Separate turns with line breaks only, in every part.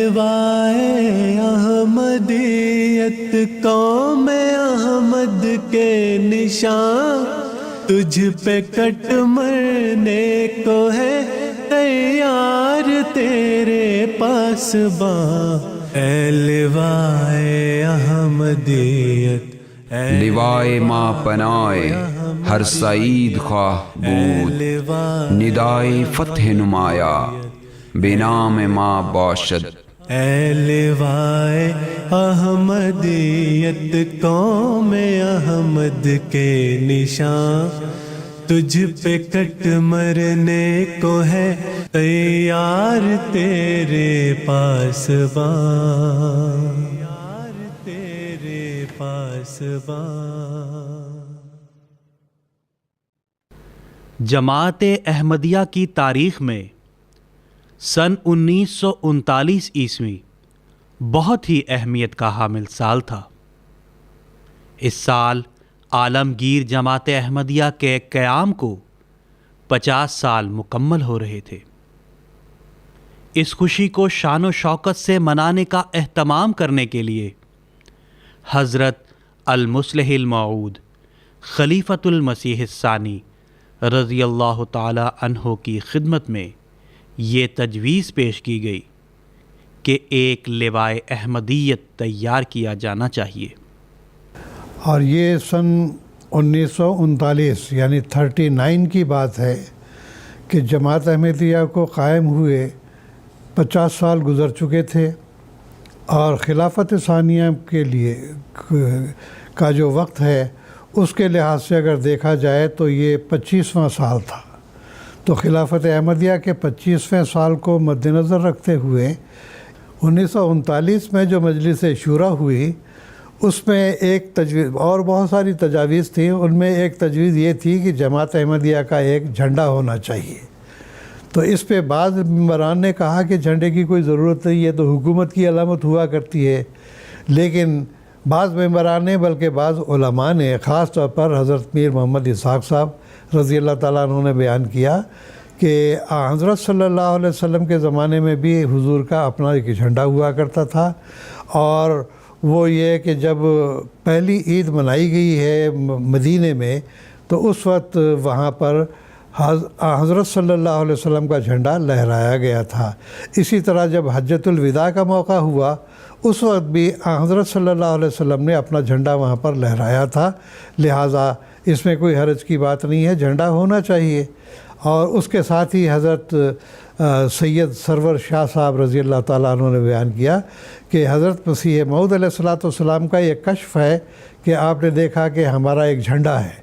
لوائے احمدیت قوم احمد کے نشان، تجھ پہ کٹ مرنے کو ہے تیار تیرے پاسباں، اے لوائے احمدیت
لوائے ماں پنائے ہر سعید خواہ بود، ندائے فتح نمایا بے نام ماں باشد۔
اے لوائے احمدیت قوم احمد کے نشان، تجھ پہ کٹ مرنے کو ہے تیار تیرے پاسباں، تیرے پاسباں۔
جماعت احمدیہ کی تاریخ میں سن 1939 عیسوی بہت ہی اہمیت کا حامل سال تھا۔ اس سال عالمگیر جماعت احمدیہ کے قیام کو 50 سال مکمل ہو رہے تھے۔ اس خوشی کو شان و شوکت سے منانے کا اہتمام کرنے کے لیے حضرت المصلح الموعود خلیفۃ المسیح الثانی رضی اللہ تعالی عنہ کی خدمت میں یہ تجویز پیش کی گئی کہ ایک لوائے احمدیت تیار کیا جانا چاہیے۔
اور یہ سن 1939 یعنی 39 کی بات ہے کہ جماعت احمدیہ کو قائم ہوئے 50 سال گزر چکے تھے، اور خلافت ثانیہ کے لیے کا جو وقت ہے اس کے لحاظ سے اگر دیکھا جائے تو یہ 25واں سال تھا۔ تو خلافت احمدیہ کے 25ویں سال کو مد نظر رکھتے ہوئے 1939 میں جو مجلس شورا ہوئی، اس میں ایک تجویز اور بہت ساری تجاویز تھیں، ان میں ایک تجویز یہ تھی کہ جماعت احمدیہ کا ایک جھنڈا ہونا چاہیے۔ تو اس پہ بعض ممبران نے کہا کہ جھنڈے کی کوئی ضرورت نہیں ہے، تو حکومت کی علامت ہوا کرتی ہے، لیکن بعض ممبران نے بلکہ بعض علماء نے خاص طور پر حضرت میر محمد اسحاق صاحب رضی اللہ تعالیٰ عنہ نے بیان کیا کہ حضرت صلی اللہ علیہ وسلم کے زمانے میں بھی حضور کا اپنا ایک جھنڈا ہوا کرتا تھا، اور وہ یہ کہ جب پہلی عید منائی گئی ہے مدینے میں تو اس وقت وہاں پر حضرت صلی اللہ علیہ وسلم کا جھنڈا لہرایا گیا تھا۔ اسی طرح جب حجۃ الوداع کا موقع ہوا اس وقت بھی حضرت صلی اللہ علیہ وسلم نے اپنا جھنڈا وہاں پر لہرایا تھا، لہٰذا اس میں کوئی حرج کی بات نہیں ہے، جھنڈا ہونا چاہیے۔ اور اس کے ساتھ ہی حضرت سید سرور شاہ صاحب رضی اللہ تعالیٰ عنہ نے بیان کیا کہ حضرت مسیح موعود علیہ الصلوۃ والسلام کا یہ کشف ہے کہ آپ نے دیکھا کہ ہمارا ایک جھنڈا ہے،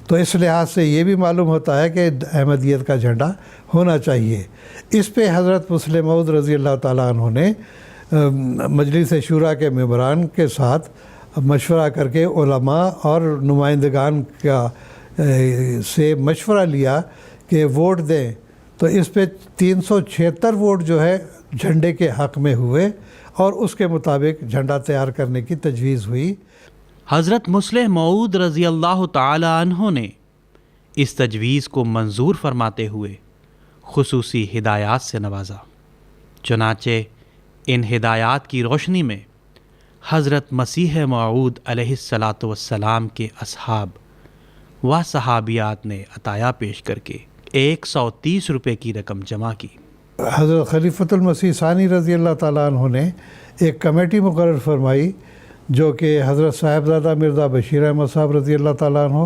تو اس لحاظ سے یہ بھی معلوم ہوتا ہے کہ احمدیت کا جھنڈا ہونا چاہیے۔ اس پہ حضرت مسلم موعود رضی اللہ تعالیٰ عنہ نے مجلس شورا کے ممبران کے ساتھ مشورہ کر کے علماء اور نمائندگان کا سے مشورہ لیا کہ ووٹ دیں، تو اس پہ 376 ووٹ جو ہے جھنڈے کے حق میں ہوئے، اور اس کے مطابق جھنڈا تیار کرنے کی تجویز ہوئی۔
حضرت مصلح موعود رضی اللہ تعالی عنہ نے اس تجویز کو منظور فرماتے ہوئے خصوصی ہدایات سے نوازا۔ چنانچہ ان ہدایات کی روشنی میں حضرت مسیح موعود علیہ الصلاۃ والسلام کے اصحاب و صحابیات نے عطیہ پیش کر کے 130 روپے کی رقم جمع کی۔
حضرت خلیفۃ المسیح ثانی رضی اللہ تعالیٰ عنہ نے ایک کمیٹی مقرر فرمائی جو کہ حضرت صاحبزادہ مرزا بشیر احمد صاحب رضی اللہ تعالیٰ عنہ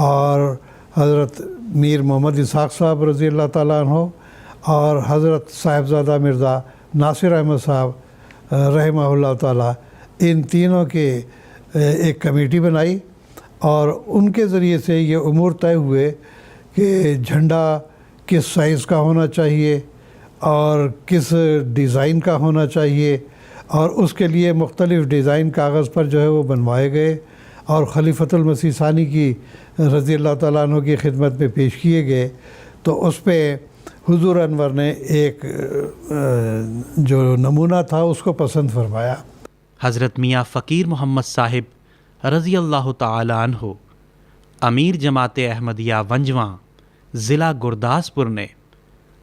اور حضرت میر محمد اسحاق صاحب رضی اللہ تعالیٰ عنہ اور حضرت صاحبزادہ مرزا ناصر احمد صاحب رحمہ اللہ تعالیٰ، ان تینوں کے ایک کمیٹی بنائی، اور ان کے ذریعے سے یہ امور طے ہوئے کہ جھنڈا کس سائز کا ہونا چاہیے اور کس ڈیزائن کا ہونا چاہیے، اور اس کے لیے مختلف ڈیزائن کاغذ پر جو ہے وہ بنوائے گئے اور خلیفۃ المسیح ثانی کی رضی اللہ تعالیٰ عنہ کی خدمت میں پیش کیے گئے۔ تو اس پہ حضور انور نے ایک جو نمونہ تھا اس کو پسند فرمایا۔
حضرت میاں فقیر محمد صاحب رضی اللہ تعالی عنہ امیر جماعت احمدیہ ونجواں ضلع گرداسپور نے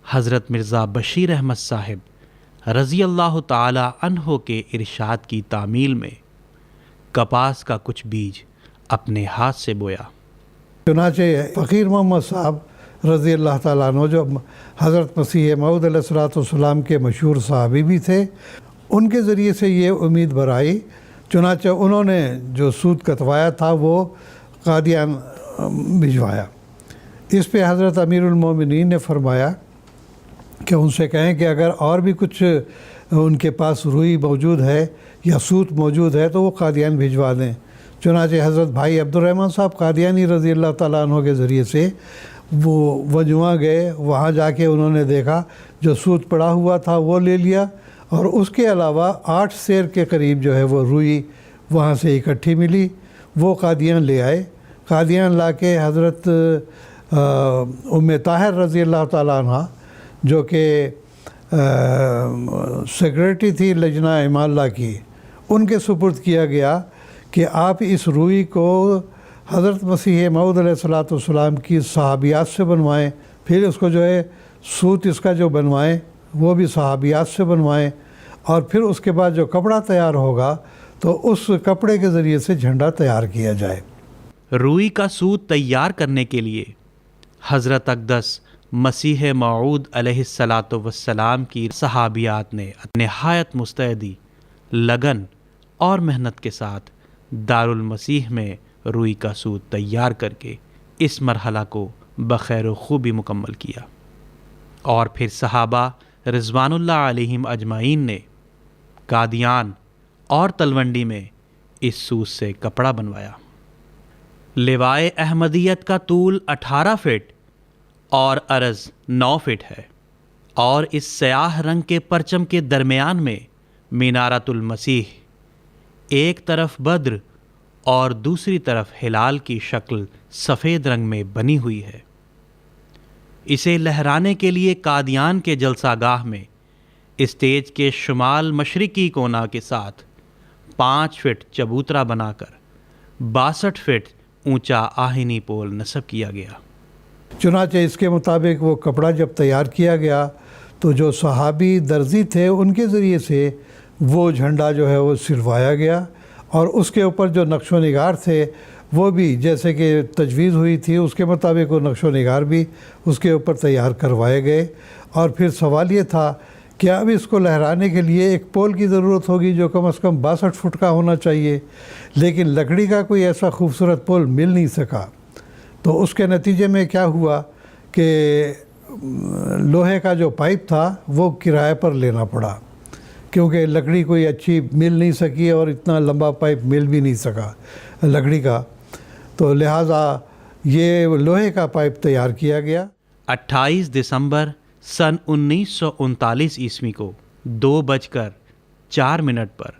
حضرت مرزا بشیر احمد صاحب رضی اللہ تعالی عنہ کے ارشاد کی تعمیل میں کپاس کا کچھ بیج اپنے ہاتھ سے بویا۔
چنانچہ فقیر محمد صاحب رضی اللہ تعالیٰ عنہ جو حضرت مسیح موعود علیہ الصلوۃ والسلام کے مشہور صحابی بھی تھے، ان کے ذریعے سے یہ امید برائی، چنانچہ انہوں نے جو سود کتوایا تھا وہ قادیان بھجوایا۔ اس پہ حضرت امیر المومنین نے فرمایا کہ ان سے کہیں کہ اگر اور بھی کچھ ان کے پاس روئی موجود ہے یا سوت موجود ہے تو وہ قادیان بھجوا دیں۔ چنانچہ حضرت بھائی عبد الرحمن صاحب قادیانی رضی اللہ تعالیٰ عنہ کے ذریعے سے وہ وجواں گئے، وہاں جا کے انہوں نے دیکھا جو سوت پڑا ہوا تھا وہ لے لیا، اور اس کے علاوہ 8 سیر کے قریب جو ہے وہ روئی وہاں سے اکٹھی ملی، وہ قادیان لے آئے۔ قادیان لا کے حضرت ام طاہر رضی اللہ تعالیٰ عنہ جو کہ سیکریٹری تھی لجنہ امالہ کی، ان کے سپرد کیا گیا کہ آپ اس روئی کو حضرت مسیح موعود علیہ الصلوۃ والسلام کی صحابیات سے بنوائیں، پھر اس کو جو ہے سوت اس کا جو بنوائیں وہ بھی صحابیات سے بنوائیں، اور پھر اس کے بعد جو کپڑا تیار ہوگا تو اس کپڑے کے ذریعے سے جھنڈا تیار کیا جائے۔
روئی کا سوت تیار کرنے کے لیے حضرت اقدس مسیح موعود علیہ الصلوۃ والسلام کی صحابیات نے نہایت مستعدی، لگن اور محنت کے ساتھ دارالمسیح میں روئی کا سوت تیار کر کے اس مرحلہ کو بخیر و خوبی مکمل کیا، اور پھر صحابہ رضوان اللہ علیہم اجمعین نے قادیان اور تلونڈی میں اس سوت سے کپڑا بنوایا۔ لوائے احمدیت کا طول 18 فٹ اور عرض 9 فٹ ہے، اور اس سیاہ رنگ کے پرچم کے درمیان میں مینارۃ المسیح، ایک طرف بدر اور دوسری طرف ہلال کی شکل سفید رنگ میں بنی ہوئی ہے۔ اسے لہرانے کے لیے قادیان کے جلسہ گاہ میں اسٹیج کے شمال مشرقی کونا کے ساتھ 5 فٹ چبوترا بنا کر 62 فٹ اونچا آہنی پول نصب کیا گیا۔
چنانچہ اس کے مطابق وہ کپڑا جب تیار کیا گیا تو جو صحابی درزی تھے ان کے ذریعے سے وہ جھنڈا جو ہے وہ سلوایا گیا، اور اس کے اوپر جو نقش و نگار تھے وہ بھی جیسے کہ تجویز ہوئی تھی اس کے مطابق وہ نقش و نگار بھی اس کے اوپر تیار کروائے گئے۔ اور پھر سوال یہ تھا کہ اب اس کو لہرانے کے لیے ایک پول کی ضرورت ہوگی جو کم از کم 62 فٹ کا ہونا چاہیے، لیکن لکڑی کا کوئی ایسا خوبصورت پول مل نہیں سکا۔ تو اس کے نتیجے میں کیا ہوا کہ لوہے کا جو پائپ تھا وہ کرائے پر لینا پڑا، کیونکہ لکڑی کوئی اچھی مل نہیں سکی اور اتنا لمبا پائپ مل بھی نہیں سکا لکڑی کا، تو لہٰذا یہ لوہے کا پائپ تیار کیا گیا۔
28 دسمبر سن 1939 عیسوی کو 2:04 پر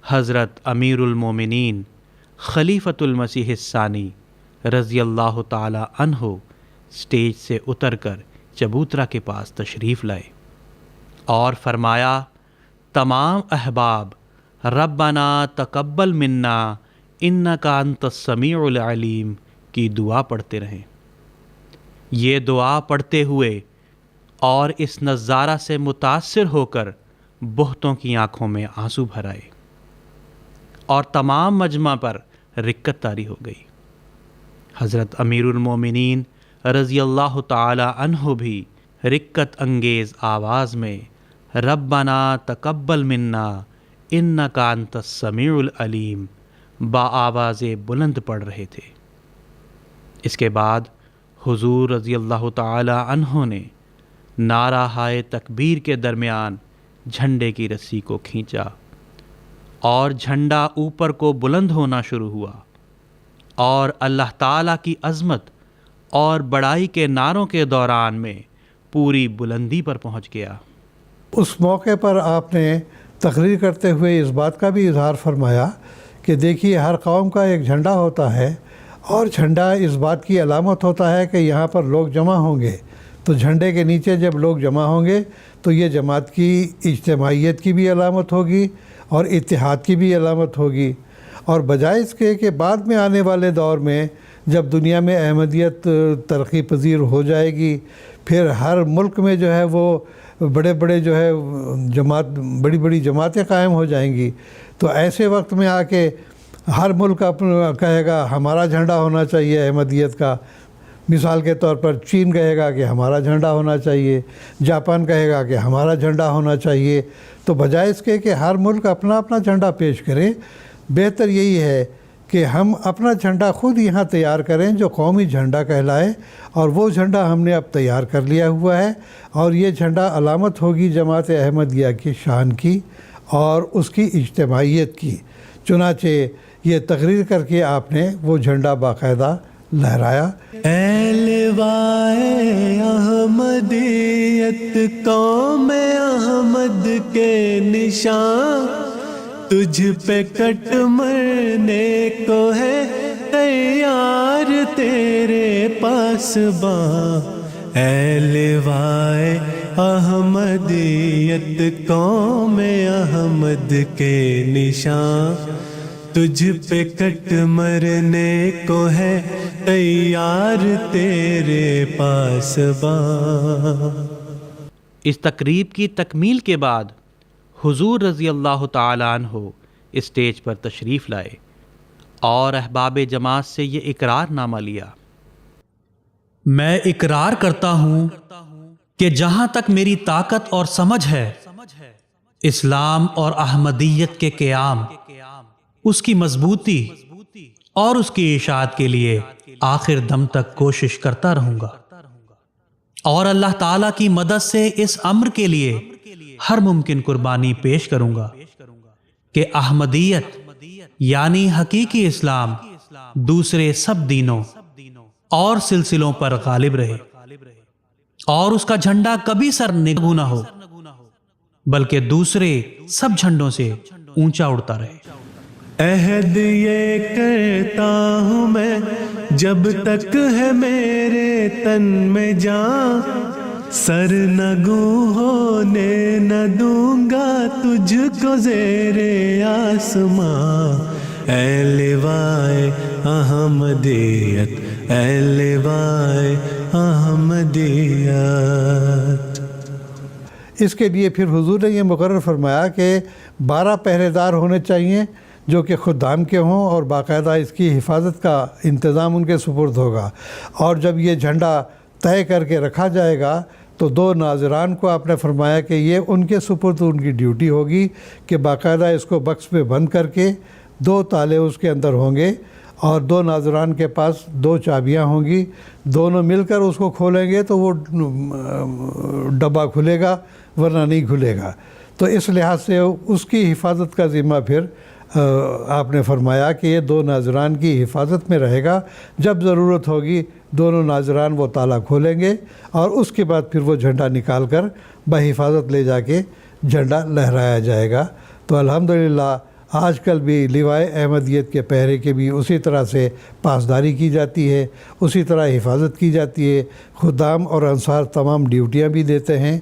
حضرت امیر المومنین خلیفۃ المسیح الثانی رضی اللہ تعالی عنہ اسٹیج سے اتر کر چبوترا کے پاس تشریف لائے اور فرمایا، تمام احباب ربنا تقبل منا انکا انت السمیع العلیم کی دعا پڑھتے رہیں۔ یہ دعا پڑھتے ہوئے اور اس نظارہ سے متاثر ہو کر بہتوں کی آنکھوں میں آنسو بھر آئے اور تمام مجمع پر رکت طاری ہو گئی۔ حضرت امیر المومنین رضی اللہ تعالی عنہ بھی رکت انگیز آواز میں ربنا تقبل منا انکا انت السمیع العلیم بآواز بلند پڑھ رہے تھے۔ اس کے بعد حضور رضی اللہ تعالی عنہ نے نعرہ ہائے تکبیر کے درمیان جھنڈے کی رسی کو کھینچا اور جھنڈا اوپر کو بلند ہونا شروع ہوا اور اللہ تعالیٰ کی عظمت اور بڑائی کے نعروں کے دوران میں پوری بلندی پر پہنچ گیا۔
اس موقع پر آپ نے تقریر کرتے ہوئے اس بات کا بھی اظہار فرمایا کہ دیکھیے ہر قوم کا ایک جھنڈا ہوتا ہے اور جھنڈا اس بات کی علامت ہوتا ہے کہ یہاں پر لوگ جمع ہوں گے، تو جھنڈے کے نیچے جب لوگ جمع ہوں گے تو یہ جماعت کی اجتماعیت کی بھی علامت ہوگی اور اتحاد کی بھی علامت ہوگی۔ اور بجائے اس کے کہ بعد میں آنے والے دور میں جب دنیا میں احمدیت ترقی پذیر ہو جائے گی، پھر ہر ملک میں جو ہے وہ بڑے بڑے جو ہے بڑی بڑی جماعتیں قائم ہو جائیں گی، تو ایسے وقت میں آ کے ہر ملک اپنا کہے گا ہمارا جھنڈا ہونا چاہیے احمدیت کا۔ مثال کے طور پر چین کہے گا کہ ہمارا جھنڈا ہونا چاہیے، جاپان کہے گا کہ ہمارا جھنڈا ہونا چاہیے۔ تو بجائے اس کے کہ ہر ملک اپنا اپنا جھنڈا پیش کرے، بہتر یہی ہے کہ ہم اپنا جھنڈا خود یہاں تیار کریں جو قومی جھنڈا کہلائے، اور وہ جھنڈا ہم نے اب تیار کر لیا ہوا ہے، اور یہ جھنڈا علامت ہوگی جماعت احمدیہ کی شان کی اور اس کی اجتماعیت کی۔ چنانچہ یہ تقریر کر کے آپ نے وہ جھنڈا باقاعدہ لہرایا۔
اے لوائے احمدیت قوم احمد کے نشان، تجھ پہ کٹ مرنے کو ہے تیار تیرے پاسباں۔ اے لوائے احمدیت قوم احمد کے نشان، تجھ پہ کٹ مرنے کو ہے تیار تیرے پاسباں۔
اس تقریب کی تکمیل کے بعد حضور رضی اللہ تعالیٰ عنہ اسٹیج پر تشریف لائے اور احباب جماعت سے یہ اقرار نامہ لیا۔
میں اقرار کرتا ہوں کہ جہاں تک میری طاقت اور سمجھ ہے، اسلام اور احمدیت کے قیام، اس کی مضبوطی اور اس کی اشاعت کے لیے آخر دم تک کوشش کرتا رہوں گا، اور اللہ تعالیٰ کی مدد سے اس امر کے لیے ہر ممکن قربانی پیش کروں گا کہ احمدیت یعنی حقیقی اسلام دوسرے سب دینوں اور سلسلوں پر غالب رہے، اور اس کا جھنڈا کبھی سر نگو نہ ہو بلکہ دوسرے سب جھنڈوں سے اونچا اڑتا رہے۔
عہد یہ کرتا ہوں میں جب تک ہے میرے تن میں جان، سر نگو ہونے نہ دوں گا تجھ کو زیر آسماں۔ اے لوائے احمدیت، اے لوائے احمدیت۔
اس کے لیے پھر حضور نے یہ مقرر فرمایا کہ 12 پہرے دار ہونے چاہیے جو کہ خدام کے ہوں، اور باقاعدہ اس کی حفاظت کا انتظام ان کے سپرد ہوگا۔ اور جب یہ جھنڈا طے کر کے رکھا جائے گا تو 2 ناظران کو آپ نے فرمایا کہ یہ ان کے سپرد ان کی ڈیوٹی ہوگی کہ باقاعدہ اس کو بکس پہ بند کر کے 2 تالے اس کے اندر ہوں گے، اور 2 ناظران کے پاس 2 چابیاں ہوں گی، دونوں مل کر اس کو کھولیں گے تو وہ ڈبہ کھلے گا ورنہ نہیں کھلے گا۔ تو اس لحاظ سے اس کی حفاظت کا ذمہ پھر آپ نے فرمایا کہ یہ 2 ناظران کی حفاظت میں رہے گا، جب ضرورت ہوگی دونوں ناظران وہ تالا کھولیں گے، اور اس کے بعد پھر وہ جھنڈا نکال کر بحفاظت لے جا کے جھنڈا لہرایا جائے گا۔ تو الحمدللہ آج کل بھی لوائے احمدیت کے پہرے کی بھی اسی طرح سے پاسداری کی جاتی ہے، اسی طرح حفاظت کی جاتی ہے۔ خدام اور انصار تمام ڈیوٹیاں بھی دیتے ہیں،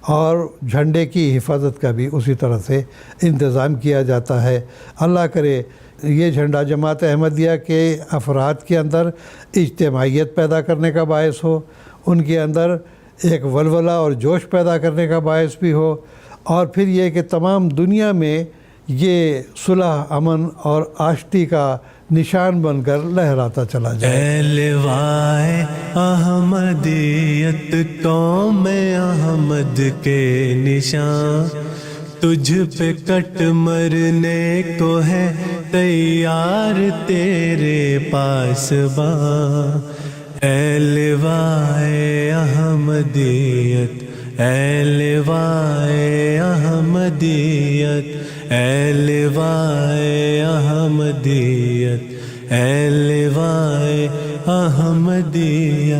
اور جھنڈے کی حفاظت کا بھی اسی طرح سے انتظام کیا جاتا ہے۔ اللہ کرے یہ جھنڈا جماعت احمدیہ کے افراد کے اندر اجتماعیت پیدا کرنے کا باعث ہو، ان کے اندر ایک ولولہ اور جوش پیدا کرنے کا باعث بھی ہو، اور پھر یہ کہ تمام دنیا میں یہ صلح، امن اور آشتی کا نشان بن کر لہراتا چلا جائے۔
اے لوائے احمدیت قوم احمد کے نشان، تجھ پہ کٹ مرنے کو ہے تیار تیرے پاسباں۔ اے لوائے احمدیت، اے لوائے احمدیت، اے لوائے احمدیت، اے لوائے احمدیت۔